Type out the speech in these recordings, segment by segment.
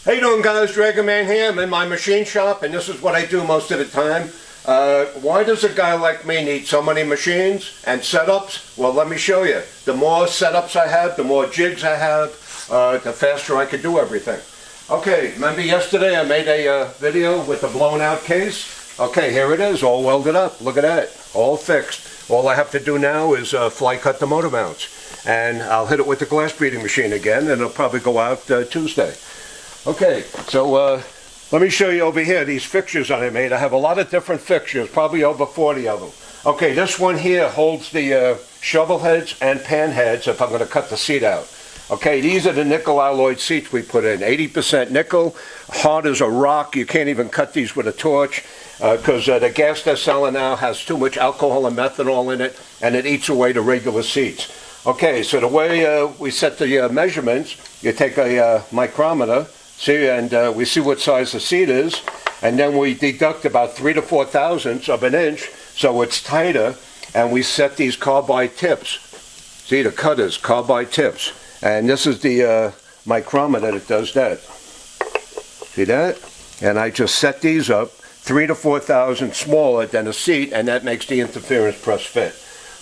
How you doing, guys? Dragon Man here. I'm in my machine shop, and this is what I do most of the time. Why does a guy like me need so many machines and setups? Well, let me show you. The more setups I have, the more jigs I have, the faster I can do everything. Okay, remember yesterday I made a video with the blown out case? Okay, here it is, all welded up. Look at that, all fixed. All I have to do now is fly cut the motor mounts. And I'll hit it with the glass beating machine again, and it'll probably go out Tuesday. Okay, so let me show you over here these fixtures that I made. I have a lot of different fixtures, probably over 40 of them. Okay, this one here holds the shovel heads and pan heads if I'm going to cut the seat out. Okay, these are the nickel alloyed seats we put in. 80% nickel, hard as a rock. You can't even cut these with a torch because the gas they're selling now has too much alcohol and methanol in it, and it eats away the regular seats. Okay, so the way we set the measurements, you take a micrometer, see, and we see what size the seat is, and then we deduct about 3 to 4 thousandths of an inch, so it's tighter, and we set these carbide tips. See, the cutters, carbide tips, and this is the micrometer that does that. See that? And I just set these up 3 to 4 thousandths smaller than a seat, and that makes the interference press fit.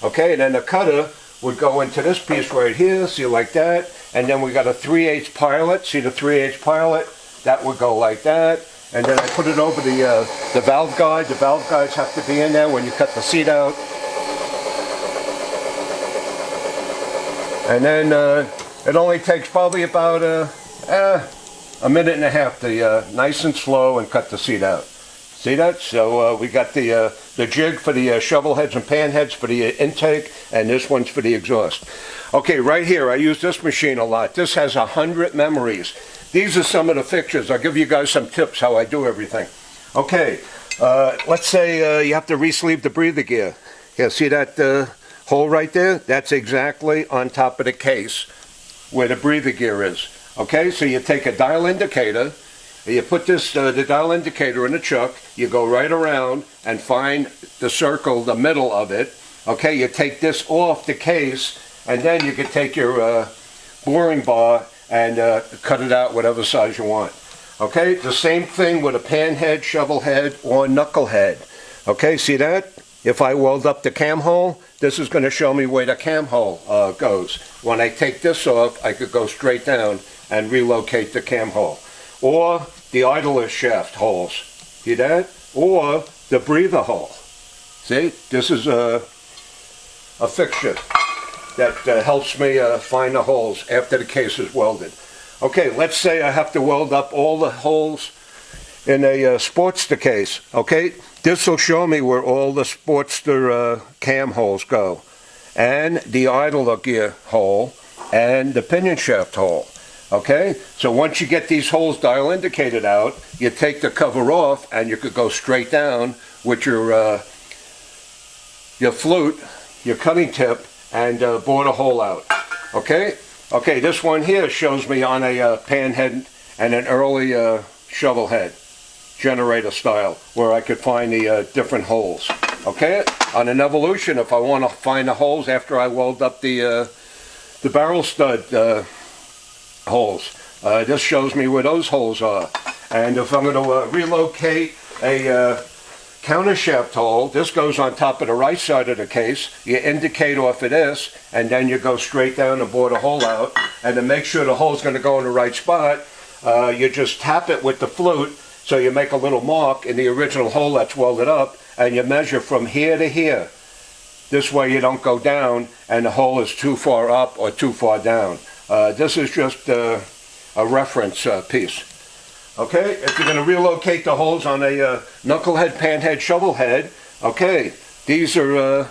Okay, and then the cutter would go into this piece right here, see, like that, and then we got a 3/8 pilot, see the 3/8 pilot, that would go like that, and then I put it over the valve guide. The valve guides have to be in there when you cut the seat out. And then it only takes probably about a minute and a half to nice and slow and cut the seat out. See that? So we got the jig for the shovel heads and pan heads for the intake, and this one's for the exhaust. Okay, right here, I use this machine a lot. This has 100 memories. These are some of the fixtures. I'll give you guys some tips how I do everything. Okay, let's say you have to re-sleeve the breather gear. Yeah, see that hole right there? That's exactly on top of the case where the breather gear is. Okay, so you take a dial indicator, you put this the dial indicator in the chuck, you go right around and find the circle, the middle of it. Okay, you take this off the case, and then you can take your boring bar and cut it out whatever size you want. Okay, the same thing with a pan head, shovel head, or knuckle head. Okay, see that? If I weld up the cam hole, this is going to show me where the cam hole goes. When I take this off, I could go straight down and relocate the cam hole. Or the idler shaft holes. See that? Or the breather hole. See? This is a fixture that helps me find the holes after the case is welded. Okay, let's say I have to weld up all the holes in a Sportster case. Okay, this will show me where all the Sportster cam holes go, and the idler gear hole, and the pinion shaft hole. Okay, so once you get these holes dial indicated out, you take the cover off, and you could go straight down with your flute, your cutting tip, and bore the hole out. Okay, okay, this one here shows me on a pan head and an early shovel head, generator style, where I could find the different holes. Okay, on an Evolution, if I want to find the holes after I weld up the barrel stud holes, this shows me where those holes are. And if I'm going to relocate a countershaft hole, this goes on top of the right side of the case. You indicate off of this, and then you go straight down and bore the hole out. And to make sure the hole's going to go in the right spot, you just tap it with the flute, so you make a little mark in the original hole that's welded up, and you measure from here to here. This way you don't go down and the hole is too far up or too far down. This is just a reference piece. Okay, if you're going to relocate the holes on a knucklehead, panhead, shovel head, okay, these are,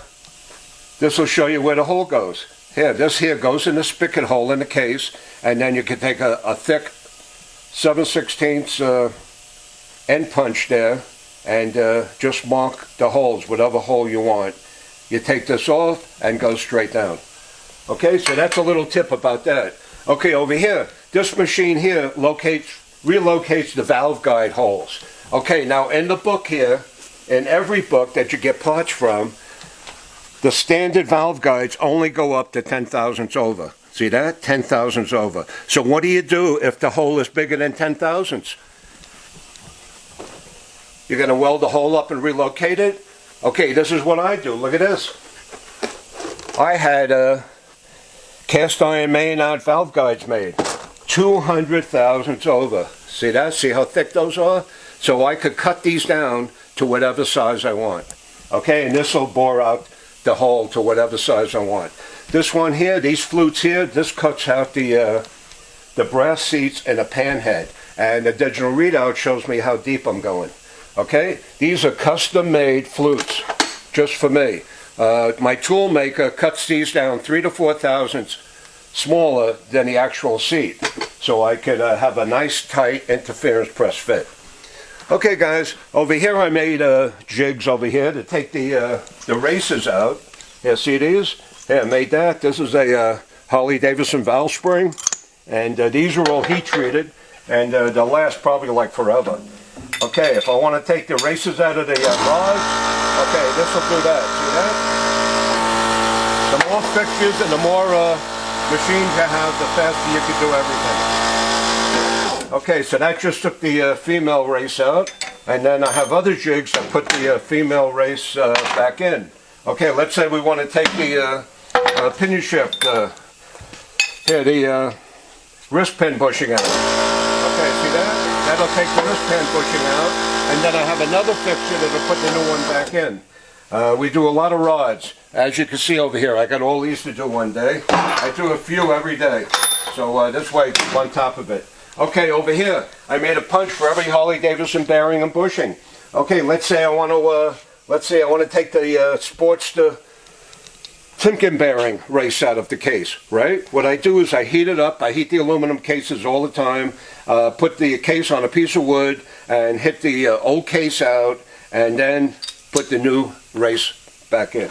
this will show you where the hole goes. Here, this here goes in the spigot hole in the case, and then you can take a thick 7/16 end punch there, and just mark the holes, whatever hole you want. You take this off and go straight down. Okay, so that's a little tip about that. Okay, over here, this machine here relocates the valve guide holes. Okay, now in the book here, in every book that you get parts from, the standard valve guides only go up to 10 thousandths over. See that? 10 thousandths over. So what do you do if the hole is bigger than 10 thousandths? You're going to weld the hole up and relocate it? Okay, this is what I do. Look at this. I had cast iron Maynard valve guides made. 200 thousandths over. See that? See how thick those are? So I could cut these down to whatever size I want. Okay, and this will bore out the hole to whatever size I want. This one here, these flutes here, this cuts out the brass seats and a pan head. And the digital readout shows me how deep I'm going. Okay, these are custom made flutes, just for me. My tool maker cuts these down 3 to 4 thousandths smaller than the actual seat, so I could have a nice tight interference press fit. Okay guys, over here I made jigs over here to take the races out. Here, see these? Here, I made that. This is a Harley Davidson valve spring, and these are all heat treated, and they'll last probably like forever. Okay, if I want to take the races out of the rods, okay, this will do that. See that? The more fixtures and the more machines you have, the faster you can do everything. Okay, so that just took the female race out, and then I have other jigs that put the female race back in. Okay, let's say we want to take the pinion shift, here, the wrist pin bushing out. Okay, see that? That'll take the wrist pin bushing out, and then I have another fixture that'll put the new one back in. We do a lot of rods. As you can see over here, I got all these to do one day. I do a few every day, so this way I keep on top of it. Okay, over here, I made a punch for every Harley Davidson bearing and bushing. Okay, let's say I want to take the Sportster Timken bearing race out of the case, right? What I do is I heat it up. I heat the aluminum cases all the time, put the case on a piece of wood and hit the old case out, and then put the new race back in.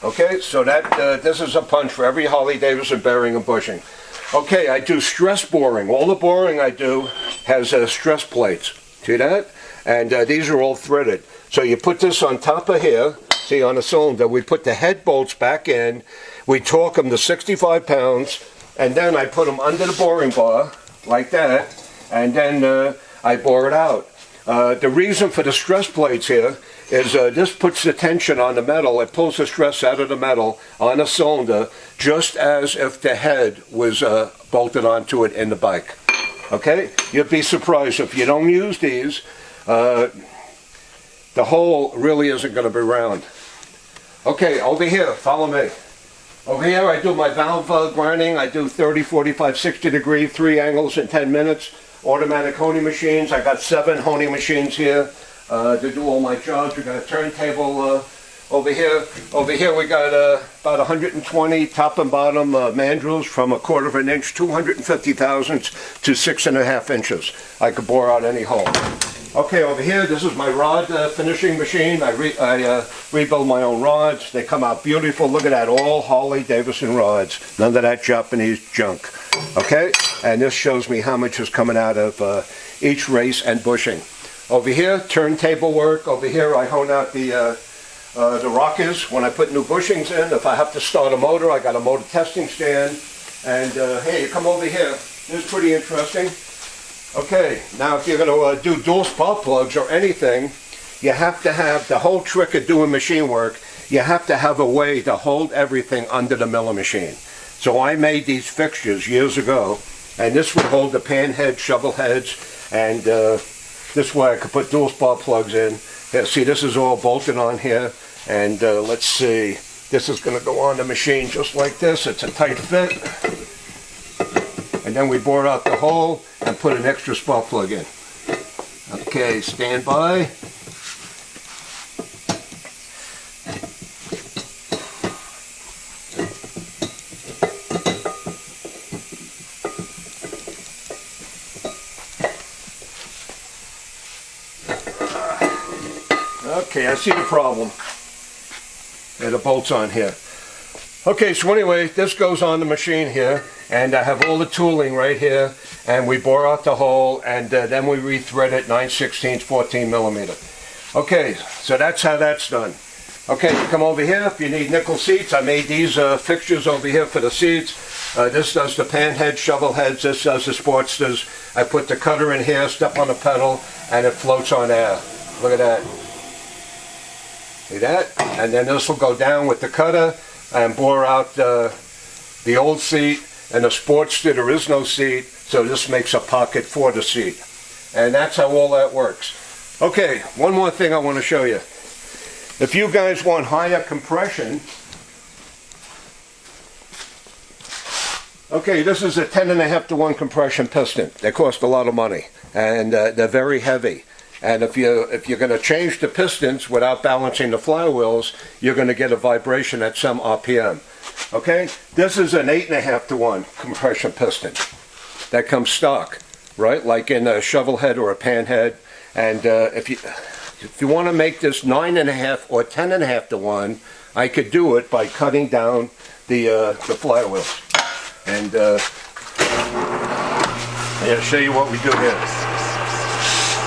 Okay, so that this is a punch for every Harley Davidson bearing and bushing. Okay, I do stress boring. All the boring I do has stress plates. See that? And these are all threaded. So you put this on top of here. See, on a cylinder, we put the head bolts back in, we torque them to 65 pounds, and then I put them under the boring bar, like that, and then I bore it out. The reason for the stress plates here is this puts the tension on the metal, it pulls the stress out of the metal on a cylinder, just as if the head was bolted onto it in the bike. Okay? You'd be surprised if you don't use these, the hole really isn't going to be round. Okay, over here, follow me. Over here I do my valve grinding. I do 30, 45, 60 degree, 3 angles in 10 minutes. Automatic honing machines. I got 7 honing machines here to do all my jobs. We got a turntable over here. Over here we got about 120 top and bottom mandrels from 1/4 of an inch, 250 thousandths to 6.5 inches. I could bore out any hole. Okay, over here, this is my rod finishing machine. I rebuild my own rods. They come out beautiful. Look at that, all Harley Davidson rods. None of that Japanese junk. Okay, and this shows me how much is coming out of each race and bushing. Over here, turntable work. Over here, I hone out the rockers when I put new bushings in. If I have to start a motor, I got a motor testing stand. And hey, you come over here. This is pretty interesting. Okay, now if you're going to do dual spark plugs or anything, you have to have, the whole trick of doing machine work, you have to have a way to hold everything under the milling machine. So I made these fixtures years ago, and this would hold the pan head, shovel heads, and this way I could put dual spark plugs in. Yeah, see, this is all bolted on here, and let's see, this is going to go on the machine just like this. It's a tight fit. And then we bore out the hole and put an extra spark plug in. Okay, stand by. Okay, I see the problem. There, the bolt's on here. Okay, so anyway, this goes on the machine here, and I have all the tooling right here, and we bore out the hole, and then we rethread it 9/16, 14 millimeter. Okay, so that's how that's done. Okay, you come over here, if you need nickel seats, I made these fixtures over here for the seats. This does the pan head, shovel heads. This does the Sportsters. I put the cutter in here, step on the pedal, and it floats on air. Look at that. See that? And then this will go down with the cutter and bore out the old seat. And the Sportster, there is no seat, so this makes a pocket for the seat. And that's how all that works. Okay, one more thing I want to show you. If you guys want higher compression, okay, this is a 10.5 to 1 compression piston. They cost a lot of money, and they're very heavy. And if you're going to change the pistons without balancing the flywheels, you're going to get a vibration at some RPM. Okay, this is an 8.5 to 1 compression piston that comes stock, right? Like in a shovel head or a pan head. And if you want to make this 9.5 or 10.5 to 1, I could do it by cutting down the flywheels. And I'll show you what we do here.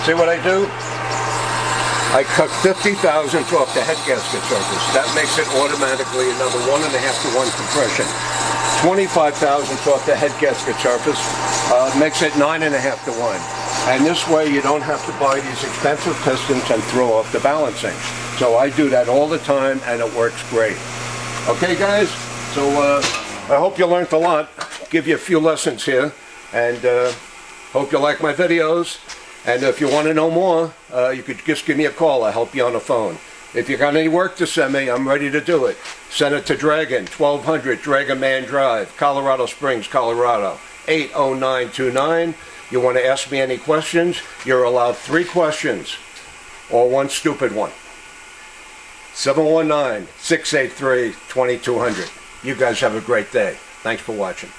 See what I do? I cut 50 thousandths off the head gasket surface. That makes it automatically another 1.5 to 1 compression. 25 thousandths off the head gasket surface makes it 9.5 to 1. And this way you don't have to buy these expensive pistons and throw off the balancing. So I do that all the time and it works great. Okay guys, so I hope you learned a lot. Give you a few lessons here, and hope you like my videos. And if you want to know more, you could just give me a call. I'll help you on the phone. If you got any work to send me, I'm ready to do it. Send it to Dragon, 1200 Dragon Man Drive, Colorado Springs, Colorado, 80929. You want to ask me any questions? You're allowed 3 questions, or 1 stupid one. 719-683-2200. You guys have a great day. Thanks for watching.